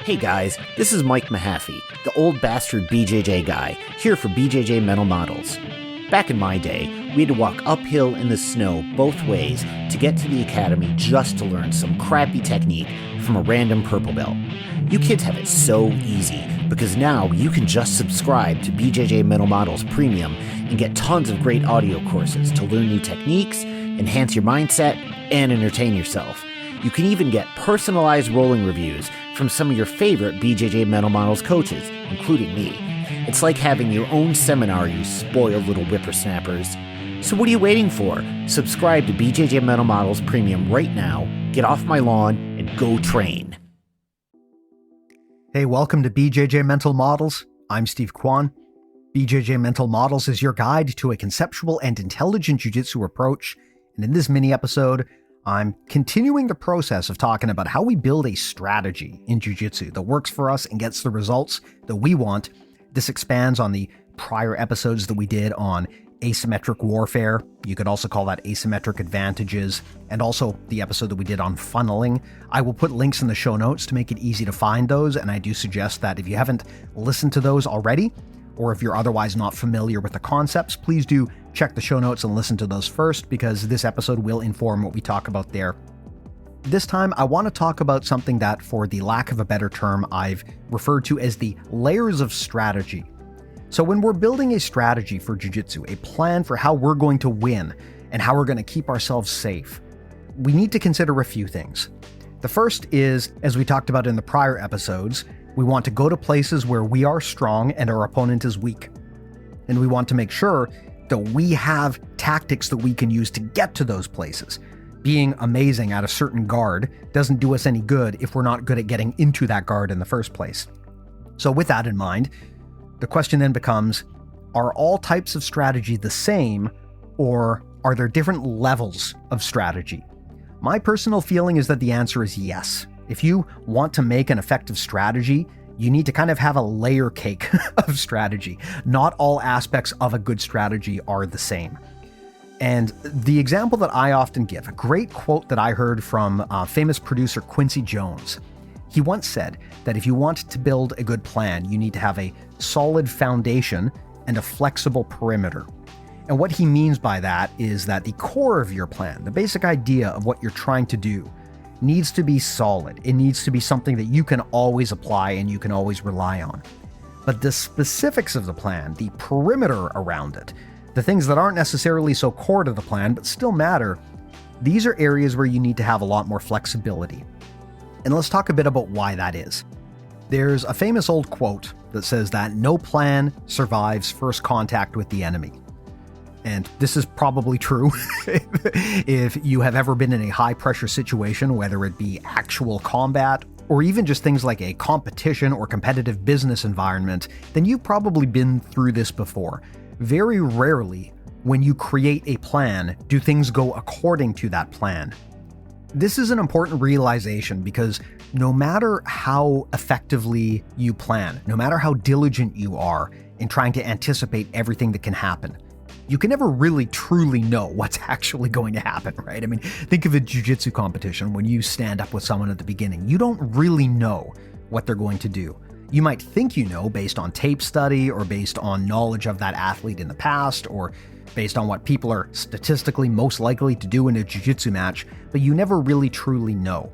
Hey guys, this is Mike Mahaffey, the old bastard BJJ guy, here for BJJ Mental Models. Back in my day, we had to walk uphill in the snow both ways to get to the academy just to learn some crappy technique from a random purple belt. You kids have it so easy because now you can just subscribe to BJJ Mental Models Premium and get tons of great audio courses to learn new techniques, enhance your mindset, and entertain yourself. You can even get personalized rolling reviews from some of your favorite BJJ Mental Models coaches, including me. It's like having your own seminar, you spoiled little whippersnappers. So what are you waiting for? Subscribe to BJJ Mental Models Premium right now, get off my lawn, and go train. Hey, welcome to BJJ Mental Models. I'm Steve Kwan. BJJ Mental Models is your guide to a conceptual and intelligent jiu-jitsu approach, and in this mini episode, I'm continuing the process of talking about how we build a strategy in jiu-jitsu that works for us and gets the results that we want. This expands on the prior episodes that we did on asymmetric warfare. You could also call that asymmetric advantages, and also the episode that we did on funneling. I will put links in the show notes to make it easy to find those, and I do suggest that if you haven't listened to those already, or if you're otherwise not familiar with the concepts, please do check the show notes and listen to those first, because this episode will inform what we talk about there. This time, I want to talk about something that, for the lack of a better term, I've referred to as the layers of strategy. So when we're building a strategy for jiu-jitsu, a plan for how we're going to win and how we're going to keep ourselves safe, we need to consider a few things. The first is, as we talked about in the prior episodes, we want to go to places where we are strong and our opponent is weak. And we want to make sure that we have tactics that we can use to get to those places. Being amazing at a certain guard doesn't do us any good if we're not good at getting into that guard in the first place. So with that in mind, the question then becomes, are all types of strategy the same, or are there different levels of strategy? My personal feeling is that the answer is yes. If you want to make an effective strategy, you need to kind of have a layer cake of strategy. Not all aspects of a good strategy are the same. And the example that I often give, a great quote that I heard from famous producer Quincy Jones. He once said that if you want to build a good plan, you need to have a solid foundation and a flexible perimeter. And what he means by that is that the core of your plan, the basic idea of what you're trying to do, needs to be solid. It needs to be something that you can always apply and you can always rely on. But the specifics of the plan, the perimeter around it, the things that aren't necessarily so core to the plan but still matter, these are areas where you need to have a lot more flexibility. And let's talk a bit about why that is. There's a famous old quote that says that no plan survives first contact with the enemy. And this is probably true if you have ever been in a high-pressure situation, whether it be actual combat or even just things like a competition or competitive business environment, then you've probably been through this before. Very rarely, when you create a plan, do things go according to that plan. This is an important realization because no matter how effectively you plan, no matter how diligent you are in trying to anticipate everything that can happen, you can never really truly know what's actually going to happen, right? I mean, think of a jiu-jitsu competition when you stand up with someone at the beginning. You don't really know what they're going to do. You might think you know based on tape study or based on knowledge of that athlete in the past or based on what people are statistically most likely to do in a jiu-jitsu match, but you never really truly know.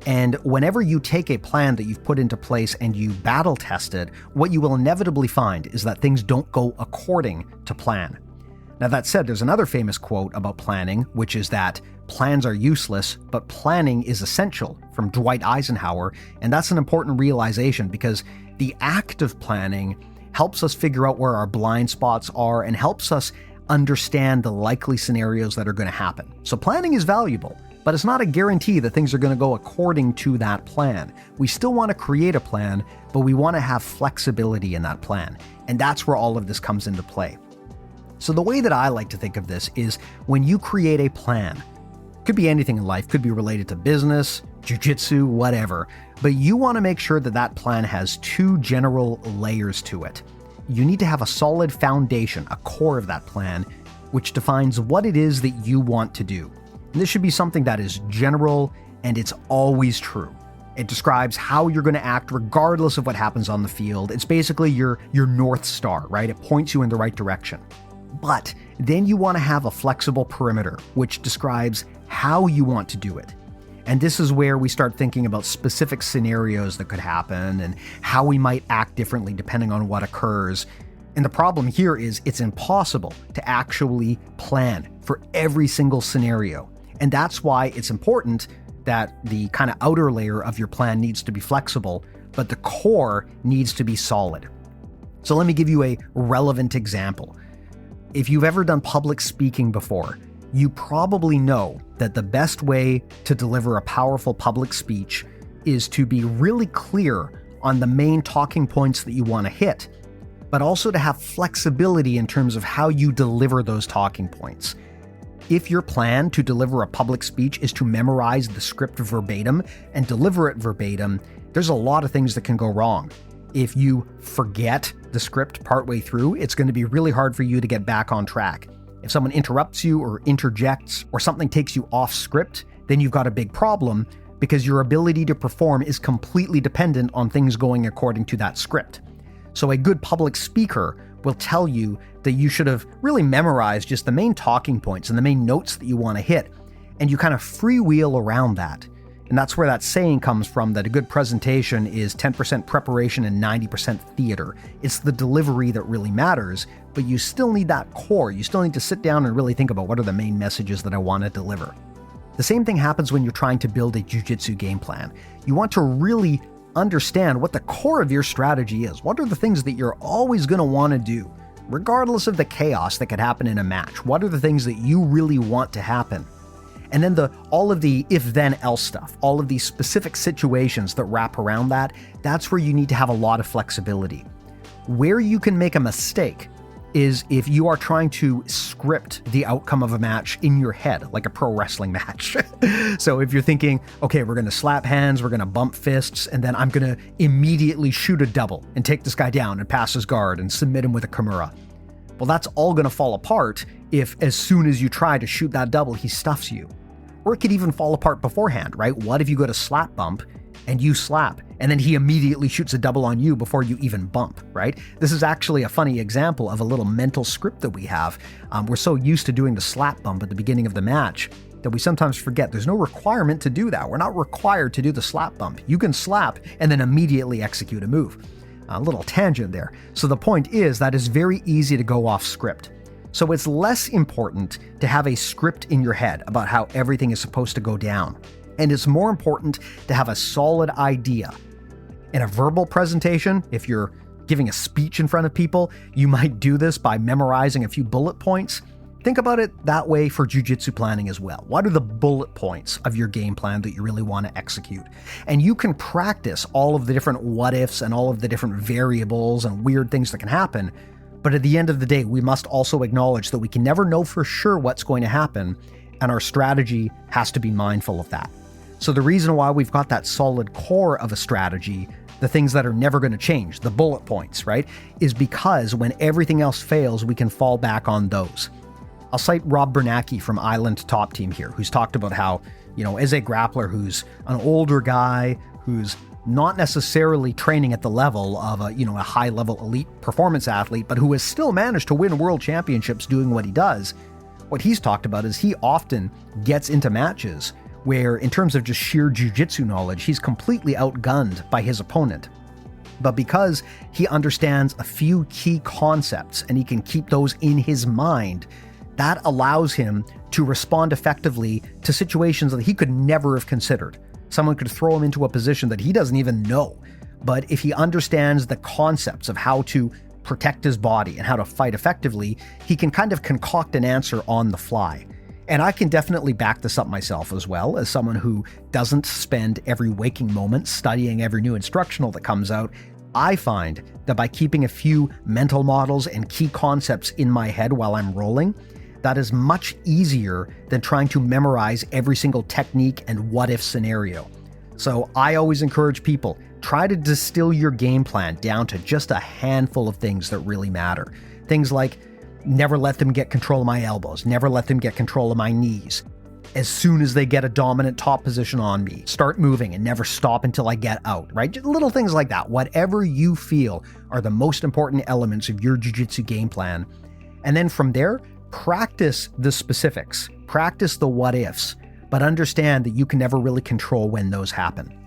And whenever you take a plan that you've put into place and you battle test it, what you will inevitably find is that things don't go according to plan. Now that said, there's another famous quote about planning, which is that plans are useless, but planning is essential, from Dwight Eisenhower, and that's an important realization because the act of planning helps us figure out where our blind spots are and helps us understand the likely scenarios that are going to happen. So planning is valuable, but it's not a guarantee that things are going to go according to that plan. We still want to create a plan, but we want to have flexibility in that plan, and that's where all of this comes into play. So the way that I like to think of this is when you create a plan, could be anything in life, could be related to business, jiu-jitsu, whatever, but you want to make sure that that plan has two general layers to it. You need to have a solid foundation, a core of that plan, which defines what it is that you want to do. And this should be something that is general and it's always true. It describes how you're going to act regardless of what happens on the field. It's basically your North Star, right? It points you in the right direction. But then you want to have a flexible perimeter, which describes how you want to do it. And this is where we start thinking about specific scenarios that could happen and how we might act differently depending on what occurs. And the problem here is it's impossible to actually plan for every single scenario. And that's why it's important that the kind of outer layer of your plan needs to be flexible, but the core needs to be solid. So let me give you a relevant example. If you've ever done public speaking before, you probably know that the best way to deliver a powerful public speech is to be really clear on the main talking points that you want to hit, but also to have flexibility in terms of how you deliver those talking points. If your plan to deliver a public speech is to memorize the script verbatim and deliver it verbatim, there's a lot of things that can go wrong. If you forget the script partway through, it's going to be really hard for you to get back on track. If someone interrupts you or interjects or something takes you off script, then you've got a big problem because your ability to perform is completely dependent on things going according to that script. So a good public speaker will tell you that you should have really memorized just the main talking points and the main notes that you want to hit, and you kind of freewheel around that. And that's where that saying comes from, that a good presentation is 10% preparation and 90% theater. It's the delivery that really matters, but you still need that core. You still need to sit down and really think about what are the main messages that I want to deliver. The same thing happens when you're trying to build a jiu-jitsu game plan. You want to really understand what the core of your strategy is. What are the things that you're always going to want to do, regardless of the chaos that could happen in a match? What are the things that you really want to happen? And then all of the if-then-else stuff, all of these specific situations that wrap around that, that's where you need to have a lot of flexibility. Where you can make a mistake is if you are trying to script the outcome of a match in your head, like a pro wrestling match. So if you're thinking, okay, we're going to slap hands, we're going to bump fists, and then I'm going to immediately shoot a double and take this guy down and pass his guard and submit him with a Kimura. Well, that's all going to fall apart if as soon as you try to shoot that double, he stuffs you. Or it could even fall apart beforehand, right? What if you go to slap bump and you slap, and then he immediately shoots a double on you before you even bump, right? This is actually a funny example of a little mental script that we have. We're so used to doing the slap bump at the beginning of the match that we sometimes forget there's no requirement to do that. We're not required to do the slap bump. You can slap and then immediately execute a move. A little tangent there. So the point is that it's very easy to go off script. So it's less important to have a script in your head about how everything is supposed to go down. And it's more important to have a solid idea. In a verbal presentation, if you're giving a speech in front of people, you might do this by memorizing a few bullet points. Think about it that way for jiu-jitsu planning as well. What are the bullet points of your game plan that you really want to execute? And you can practice all of the different what-ifs and all of the different variables and weird things that can happen. But at the end of the day, we must also acknowledge that we can never know for sure what's going to happen, and our strategy has to be mindful of that. So the reason why we've got that solid core of a strategy, the things that are never going to change, the bullet points, right, is because when everything else fails, we can fall back on those. I'll cite Rob Bernacki from Island Top Team here, who's talked about how, as a grappler who's an older guy, who's not necessarily training at the level of a high-level elite performance athlete, but who has still managed to win world championships doing what he does, what he's talked about is he often gets into matches where, in terms of just sheer jiu-jitsu knowledge, he's completely outgunned by his opponent. But because he understands a few key concepts and he can keep those in his mind, that allows him to respond effectively to situations that he could never have considered. Someone could throw him into a position that he doesn't even know. But if he understands the concepts of how to protect his body and how to fight effectively, he can kind of concoct an answer on the fly. And I can definitely back this up myself as well, as someone who doesn't spend every waking moment studying every new instructional that comes out. I find that by keeping a few mental models and key concepts in my head while I'm rolling, that is much easier than trying to memorize every single technique and what-if scenario. So I always encourage people, try to distill your game plan down to just a handful of things that really matter. Things like, never let them get control of my elbows, never let them get control of my knees. as soon as they get a dominant top position on me. Start moving and never stop until I get out, right? Just little things like that. Whatever you feel are the most important elements of your jiu-jitsu game plan. And then from there, practice the specifics, practice the what ifs, but understand that you can never really control when those happen.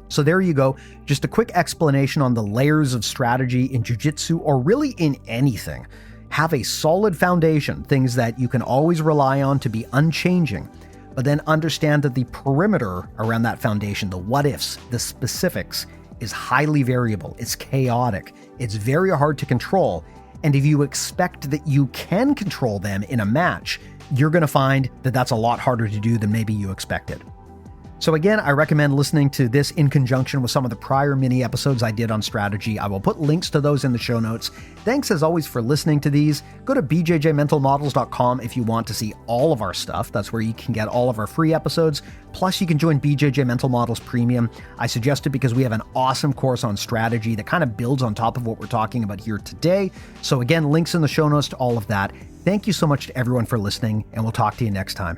So there you go, just a quick explanation on the layers of strategy in jiu-jitsu, or really in anything. Have a solid foundation, things that you can always rely on to be unchanging, but then understand that the perimeter around that foundation, the what ifs, the specifics, is highly variable, it's chaotic, it's very hard to control, and if you expect that you can control them in a match, you're going to find that that's a lot harder to do than maybe you expected. So again, I recommend listening to this in conjunction with some of the prior mini episodes I did on strategy. I will put links to those in the show notes. Thanks as always for listening to these. Go to bjjmentalmodels.com if you want to see all of our stuff. That's where you can get all of our free episodes. Plus you can join BJJ Mental Models Premium. I suggest it because we have an awesome course on strategy that kind of builds on top of what we're talking about here today. So again, links in the show notes to all of that. Thank you so much to everyone for listening, and we'll talk to you next time.